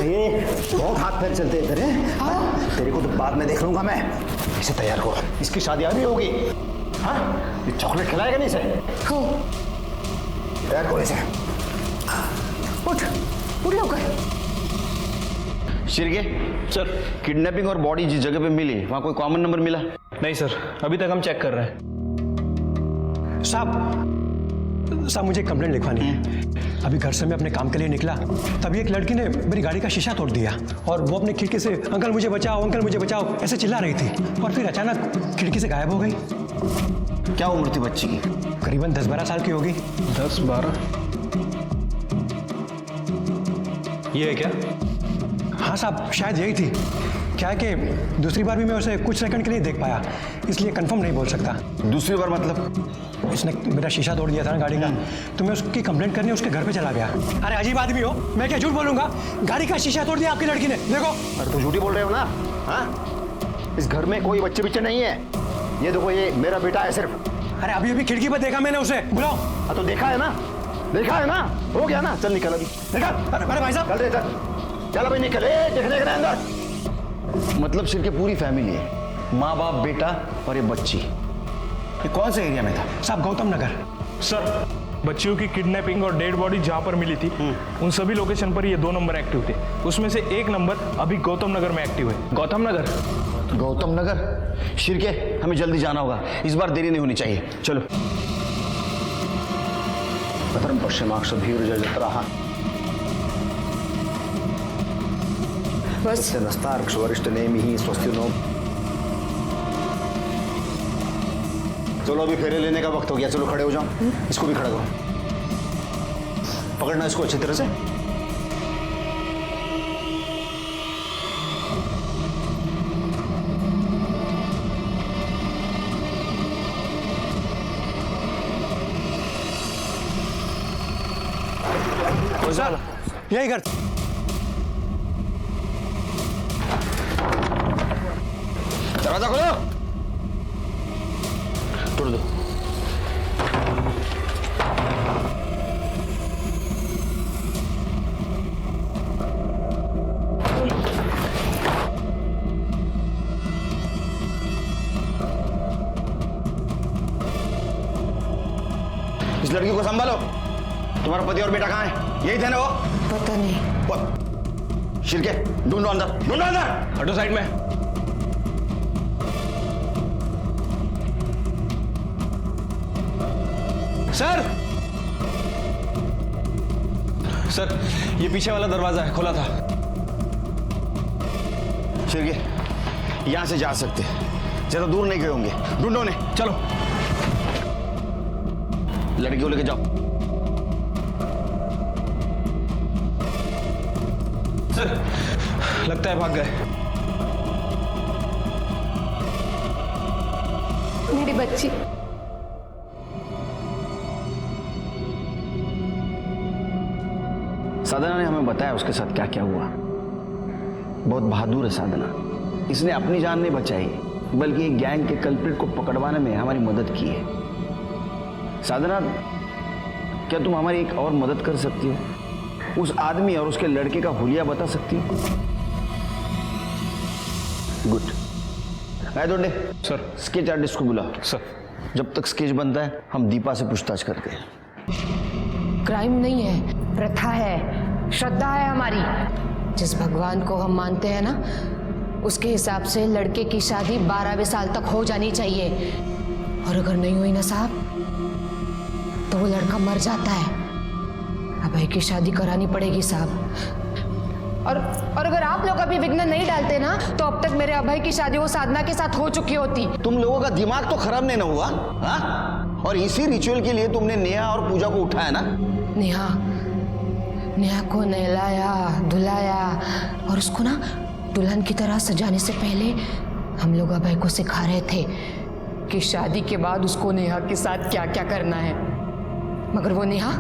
ये बहुत हाथ पैर चलते इधर है। तेरे को तो बाद में देख लूंगा मैं। इसे तैयार करो, इसकी शादी अभी होगी। हाँ, ये चॉकलेट खिलाएगा नहीं इसे? हो तैयार करो इसे। उठ उठ लौकर। शिर्के सर, किडनैपिंग और बॉडी जिस जगह पे मिली वहां कोई कॉमन नंबर मिला? नहीं सर, अभी तक हम चेक कर रहे हैं। साहब मुझे कंप्लेंट लिखवानी है। अभी घर से मैं अपने काम के लिए निकला, तभी एक लड़की ने मेरी गाड़ी का शीशा तोड़ दिया और वो अपनी खिड़की से अंकल मुझे बचाओ ऐसे चिल्ला रही थी और फिर अचानक खिड़की से गायब हो गई। क्या उम्र थी बच्ची की? करीबन 10-12 साल की होगी। 10-12? ये है क्या? हाँ साहब, शायद यही थी। क्या है कि दूसरी बार भी मैं उसे कुछ सेकंड के लिए देख पाया, इसलिए कंफर्म नहीं बोल सकता। दूसरी बार मतलब? उसने मेरा शीशा तोड़ दिया था ना गाड़ी का, तो मैं उसकी कंप्लेंट करने उसके घर पे चला गया। अरे अजीब आदमी हो, मैं क्या झूठ बोलूंगा? गाड़ी का शीशा तोड़ दिया आपकी लड़की ने, देखो। अरे तो झूठी बोल रहे हो ना? हाँ, इस घर में कोई बच्चे नहीं है। ये देखो, ये मेरा बेटा है सिर्फ। अरे अभी खिड़की पर देखा मैंने उसे, बुलाओ। हाँ तो देखा है ना, हो गया ना। चल निकल अभी, निकल। अरे भाई साहब, चल अभी निकल, देखने के अंदर। मतलब शिर्के पूरी फैमिली है, माँ बाप बेटा और ये बच्ची। ये कौन से एरिया में था? साहब गौतम नगर। सर, बच्चियों की किडनैपिंग और डेड बॉडी जहाँ पर मिली थी उन सभी लोकेशन पर ये 2 नंबर एक्टिव थे। उसमें से 1 नंबर अभी गौतम नगर में एक्टिव है। गौतम नगर? शिर्के, हमें जल्दी जाना होगा, इस बार देरी नहीं होनी चाहिए। चलो। पश्चिमाक्ष भीर्जत्रः बस नस्तार्क्ष वरिष्ठ नेमिः स्वस्ति नो। चलो अभी फेरे लेने का वक्त हो गया, चलो खड़े हो जाओ। इसको भी खड़ा करो, पकड़ना इसको अच्छी तरह से। यही घर। दरवाजा खोलो। तोड़ दो। इस लड़की को संभालो। तुम्हारा पति और बेटा कहाँ है? यही थे ना वो? पता नहीं। शिर्के, ढूंढो अंदर। हटो साइड में। सर, ये पीछे वाला दरवाजा है, खुला था। शिर्के, यहां से जा सकते, ज्यादा दूर नहीं गए होंगे। ढूंढो ने, चलो। लड़की को लेके जाओ। सर, लगता है भाग गए। मेरी बच्ची। साधना ने हमें बताया उसके साथ क्या क्या हुआ। बहुत बहादुर है साधना। इसने अपनी जान नहीं बचाई, बल्कि एक गैंग के कल्प्रिट को पकड़वाने में हमारी मदद की है। साधना, क्या तुम हमारी एक और मदद कर सकती हो? उस आदमी और उसके लड़के का हुलिया बता सकती हो? गुड। आए दोडे सर। स्केच आर्टिस्ट को बुलाओ। सर। जब तक स्केच बनता है हम दीपा से पूछताछ करते हैं। क्राइम नहीं है, प्रथा है। श्रद्धा है हमारी। जिस भगवान को हम मानते हैं ना, उसके हिसाब से लड़के की शादी 12वें साल तक हो जानी चाहिए। और अगर नहीं हुई ना साहब, तो वो लड़का मर जाता है। अभय की शादी करानी पड़ेगी साहब। और अगर आप लोग अभी विघ्न नहीं डालते ना, तो अब तक मेरे अभय की शादी वो साधना के साथ हो चुकी होती। तुम लोगों का दिमाग तो खराब नहीं ना हुआ? हाँ? और इसी रिचुअल के लिए तुमने नेहा और पूजा को उठाया ना? नेहा को नहलाया, धुलाया और उसको ना दुल्हन की तरह सजाने से पहले हम लोग अभय को सिखा रहे थे कि शादी के बाद उसको नेहा के साथ क्या क्या करना है। मगर वो नेहा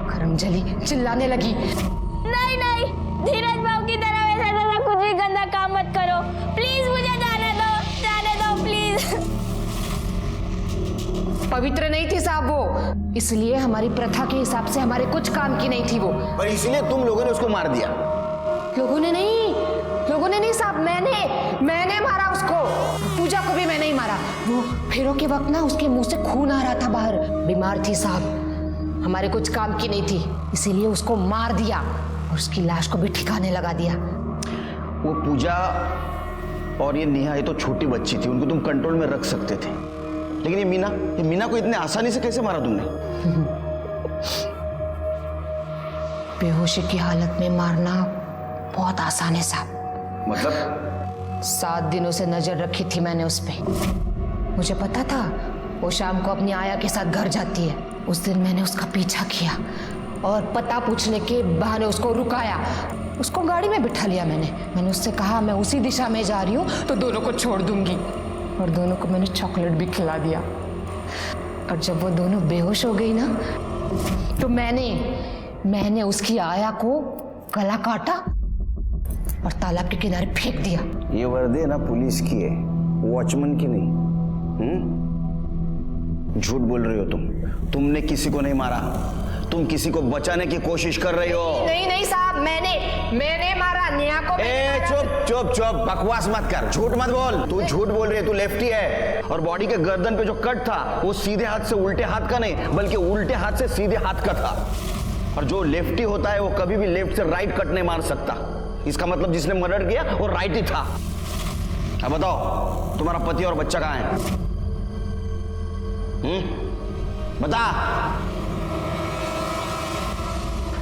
करमजली चिल्लाने लगी, नहीं नहीं, धीरज बाबू की तरह वैसा कुछ भी गंदा काम मत करो, प्लीज मुझे जाने दो प्लीज। पवित्र नहीं थी साहब वो, इसलिए हमारी प्रथा के हिसाब से हमारे कुछ काम की नहीं थी वो। पर इसलिए तुम लोगों ने उसको मार दिया? लोगों ने नहीं साहब, मैंने मारा उसको। पूजा को भी मैंने ही मारा। वो फेरों के वक्त ना उसके मुंह से खून आ रहा था बाहर। बीमार थी साहब, हमारे कुछ काम की नहीं थी, इसीलिए उसको मार दिया और उसकी लाश को भी ठिकाने लगा दिया। वो पूजा और ये नेहा, ये तो छोटी बच्ची थी, उनको तुम कंट्रोल में रख सकते थे। लेकिन ये मीना को इतने आसानी से कैसे मारा तुमने? बेहोशी की हालत में मारना बहुत आसान है साहब। मतलब 7 दिनों से नजर रखी थी मैंने उस पे। मुझे पता था वो शाम को अपनी आया के साथ घर जाती है। उस दिन मैंने उसका पीछा किया और पता पूछने के बहाने उसको रुकाया। उसको गाड़ी में बिठा लिया मैंने उससे कहा मैं उसी दिशा में जा रही हूँ तो दोनों को छोड़ दूंगी। और दोनों को मैंने चॉकलेट भी खिला दिया। और जब वो दोनों बेहोश हो गई ना, तो मैंने उसकी आया को गला काटा और तालाब के किनारे फेंक दिया। ये वर्दी है ना पुलिस की है, वॉचमैन की नहीं। झूठ बोल रही हो तुमने किसी को नहीं मारा, तुम किसी को बचाने की कोशिश कर रही हो। नहीं साहब, मैंने मारा नेहा को। चुप बकवास मत कर, झूठ मत बोल। तू झूठ बोल रही है, तू लेफ्टी है। और बॉडी के गर्दन पे जो कट था वो सीधे हाथ से उल्टे हाथ का नहीं, बल्कि उल्टे हाथ से सीधे हाथ का था। और जो लेफ्टी होता है वो कभी भी लेफ्ट से राइट कट नहीं मार सकता। इसका मतलब जिसने मर्डर किया वो राइट ही था। अब बताओ तुम्हारा पति और बच्चा कहाँ है? बता।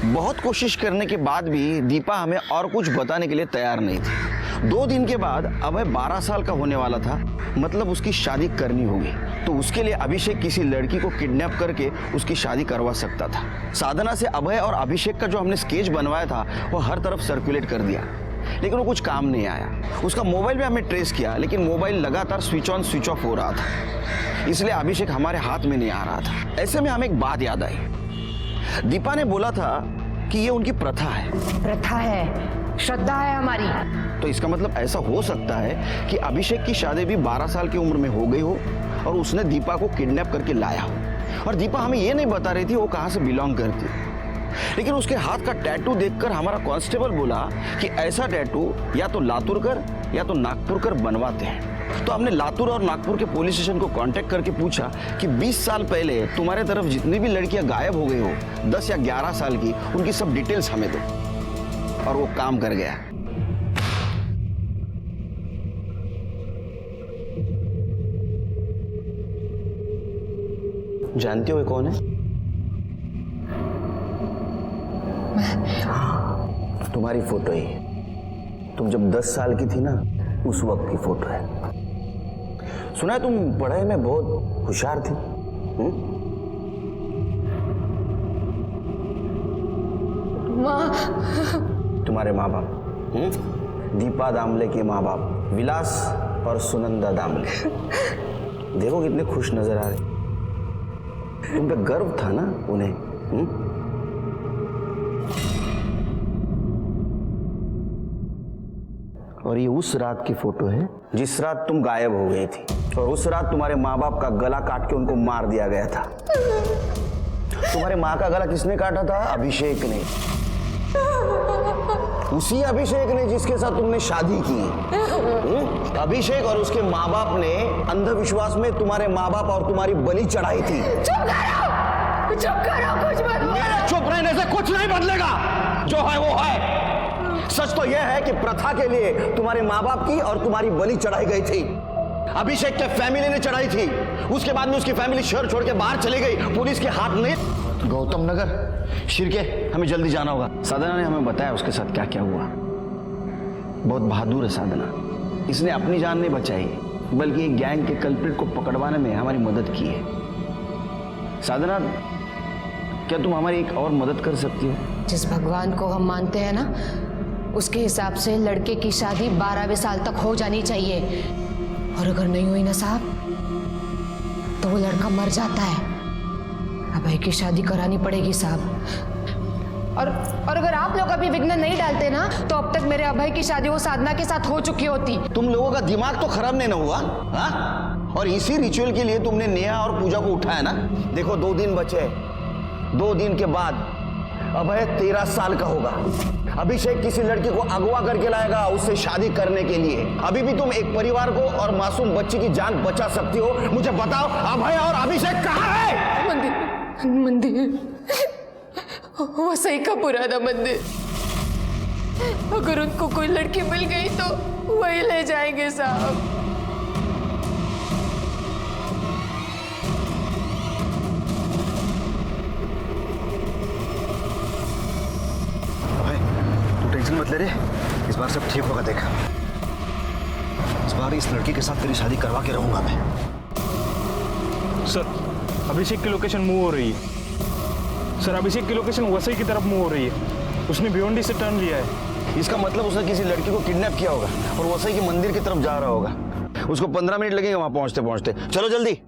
बहुत कोशिश करने के बाद भी दीपा हमें और कुछ बताने के लिए तैयार नहीं थी। 2 दिन के बाद अभय 12 साल का होने वाला था, मतलब उसकी शादी करनी होगी। तो उसके लिए अभिषेक किसी लड़की को किडनैप करके उसकी शादी करवा सकता था। साधना से अभय और अभिषेक का जो हमने स्केच बनवाया था वो हर तरफ सर्कुलेट कर दिया, लेकिन वो कुछ काम नहीं आया। उसका मोबाइल भी हमने ट्रेस किया, लेकिन मोबाइल लगातार स्विच ऑन स्विच ऑफ हो रहा था, इसलिए अभिषेक हमारे हाथ में नहीं आ रहा था। ऐसे में हमें एक बात याद आई। दीपा ने बोला था कि ये उनकी प्रथा है, श्रद्धा है हमारी। तो इसका मतलब ऐसा हो सकता है कि अभिषेक की शादी भी 12 साल की उम्र में हो गई हो और उसने दीपा को किडनैप करके लाया हो। और दीपा हमें ये नहीं बता रही थी वो कहाँ से बिलोंग करती, लेकिन उसके हाथ का टैटू देखकर हमारा कांस्टेबल बोला कि ऐसा टैटू या तो लातुरकर या तो नागपुरकर बनवाते हैं। तो हमने लातूर और नागपुर के पुलिस स्टेशन को कांटेक्ट करके पूछा कि 20 साल पहले तुम्हारे तरफ जितनी भी लड़कियां गायब हो गई हो, 10 या 11 साल की, उनकी सब डिटेल्स हमें दो। और वो काम कर गया। जानते हो ये कौन है? तुम्हारी फोटो ही। तुम जब 10 साल की थी ना, उस वक्त की फोटो है। सुना है तुम पढ़ाई में बहुत होशियार थी। तुम्हारे माँ बाप, दीपा दामले के माँ बाप विलास और सुनंदा दामले, देखो कितने खुश नजर आ रहे। तुम पे गर्व था ना उन्हें। और ये उस रात की फोटो है जिस रात तुम गायब हो गई थी, और उस रात तुम्हारे माँ बाप का गला काट के उनको मार दिया गया था। तुम्हारे माँ का गला किसने काटा था? अभिषेक ने। उसी अभिषेक ने जिसके साथ तुमने शादी की। अभिषेक और उसके माँ बाप ने अंधविश्वास में तुम्हारे माँ बाप और तुम्हारी बलि चढ़ाई थी। चुप करो, कुछ मत बोलो। मेरे चुप रहने से कुछ नहीं बदलेगा। जो है वो है। सच तो यह है कि प्रथा के लिए तुम्हारे माँ बाप की और तुम्हारी बलि चढ़ाई गई थी। अभिषेक के फैमिली ने चढ़ाई थी। उसके बाद में उसकी फैमिली शहर छोड़ के बाहर चली गई, पुलिस के हाथ में। गौतम नगर शिरके, हमें जल्दी जाना होगा। साधना ने हमें बताया उसके साथ क्या क्या हुआ। बहुत बहादुर है साधना। इसने अपनी जान नहीं बचाई बल्कि गैंग के कल्प्रिट को पकड़वाने में हमारी मदद की है। साधना, क्या तुम हमारी एक और मदद कर सकती हो? जिस भगवान को हम मानते हैं ना, उसके हिसाब से लड़के की शादी 12वें साल तक हो जानी चाहिए। और अगर नहीं हुई ना साहब, तो वो लड़का मर जाता है। अभय की शादी करानी पड़ेगी साहब। और अगर आप लोग अभी विघ्न नहीं डालते ना, तो अब तक मेरे अभय की शादी वो साधना के साथ हो चुकी होती। तुम लोगों का दिमाग तो खराब नहीं ना हुआ? हाँ? और इसी रिचुअल के लिए तुमने नेहा और पूजा को उठाया ना। देखो 2 दिन बचे, 2 दिन के बाद अभय 13 साल का होगा। अभिषेक किसी लड़की को अगवा करके लाएगा उससे शादी करने के लिए। अभी भी तुम एक परिवार को और मासूम बच्ची की जान बचा सकती हो। मुझे बताओ, अभय और अभिषेक कहाँ है? मंदिर वो सही का पुराना मंदिर। अगर उनको कोई लड़की मिल गई तो वही ले जाएंगे साहब। अभय, तू टेंशन मत ले रे, इस बार सब ठीक होगा। देख, इस बार इस लड़की के साथ तेरी शादी करवा के रहूंगा मैं। सर, अभिषेक की लोकेशन मूव हो रही है। सर, अभिषेक की लोकेशन वसई की तरफ मूव हो रही है। उसने भिवंडी से टर्न लिया है। इसका मतलब उसने किसी लड़की को किडनैप किया होगा और वसई के मंदिर की तरफ जा रहा होगा। उसको 15 मिनट लगेंगे वहां पहुंचते पहुंचते। चलो जल्दी।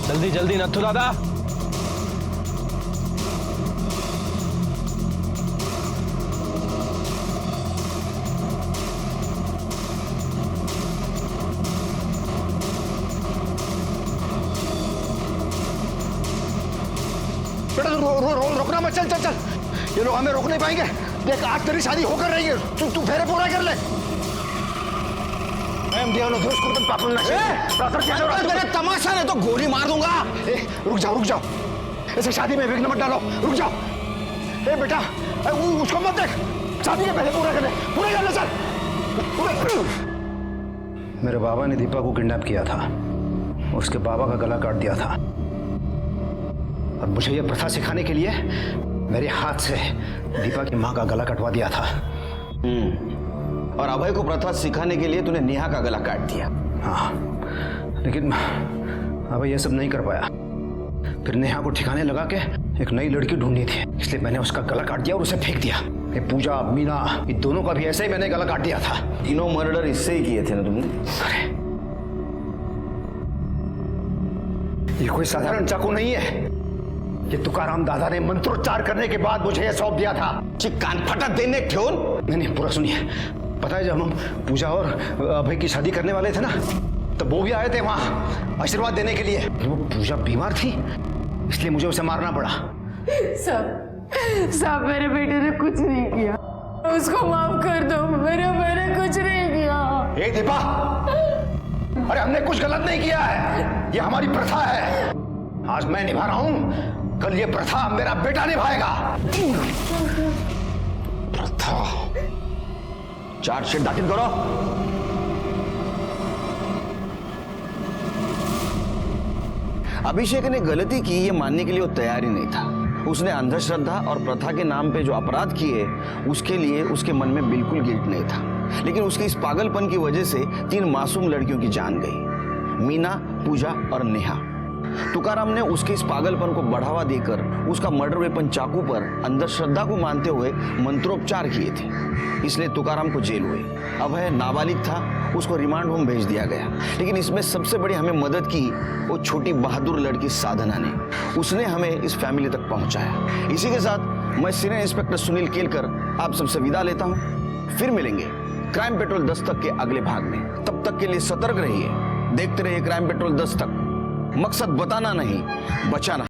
जल्दी जल्दी नथु दादा। बेटा रोकना मत, चल चल चल। ये लोग हमें रोक नहीं पाएंगे। देख, आज तेरी शादी होकर रही है। तू फेरे पूरा कर ले। तमाशा नहीं तो गोली मार दूंगा। रुक जाओ, ऐसे शादी में विघ्न मत डालो। रुक जाओ। बेटा, उसको मत देख। शादी के पहले पूरा कर ले चल। मेरे बाबा ने दीपा को किडनैप किया था, उसके बाबा का गला काट दिया था और मुझे यह प्रथा सिखाने के लिए मेरे हाथ से दीपा की माँ का गला कटवा दिया था। और अभय को प्रथा सिखाने के लिए तूने नेहा का गला काट दिया। हाँ, लेकिन अभय यह सब नहीं कर पाया। फिर नेहा को ठिकाने लगा के एक नई लड़की ढूंढनी थी, इसलिए मैंने उसका गला काट दिया और उसे फेंक दिया। ये पूजा, मीना, इन दोनों का भी ऐसे ही मैंने गला काट दिया था। तीनों मर्डर इससे ही किए थे ना तुमने? अरे, ये कोई साधारण चाकू नहीं है। ये तुकाराम दादा ने मंत्रोच्चार करने के बाद मुझे यह सौंप दिया था। कान फटा देने क्यों? नहीं, पूरा सुनिए। पता है, जब हम पूजा और अभय की शादी करने वाले थे ना, तब वो भी आए थे वहां आशीर्वाद देने के लिए। वो पूजा बीमार थी, इसलिए मुझे उसे मारना पड़ा। साहब, मेरे बेटे ने कुछ नहीं किया, उसको माफ कर दो। मैंने कुछ नहीं किया। ए दीपा, अरे हमने कुछ गलत नहीं किया है। ये हमारी प्रथा है। आज मैं निभा रहा हूं, कल ये प्रथा मेरा बेटा निभाएगा। प्रथा, चार्जशीट दाखिल करो। अभिषेक ने गलती की ये मानने के लिए वो तैयार ही नहीं था। उसने अंधश्रद्धा और प्रथा के नाम पे जो अपराध किए, उसके लिए उसके मन में बिल्कुल गिल्ट नहीं था। लेकिन उसके इस पागलपन की वजह से 3 मासूम लड़कियों की जान गई, मीना, पूजा और नेहा। तुकाराम ने उसके इस पागलपन को बढ़ावा देकर उसका मर्डर वेपन चाकू पर अंधश्रद्धा को मानते हुए मंत्रोपचार किए थे, इसलिए तुकाराम को जेल हुई। अभय नाबालिग था, उसको रिमांड होम भेज दिया गया। लेकिन इसमें सबसे बड़ी हमें मदद की वो छोटी बहादुर लड़की साधना ने। उसने हमें इस फैमिली तक पहुंचाया। इसी के साथ मैं सीनियर इंस्पेक्टर सुनील केलकर आप सबसे विदा लेता हूं। फिर मिलेंगे क्राइम पेट्रोल दस्तक के अगले भाग में। तब तक के लिए सतर्क रहिए, देखते रहिए क्राइम पेट्रोल दस्तक। मकसद बताना नहीं, बचाना।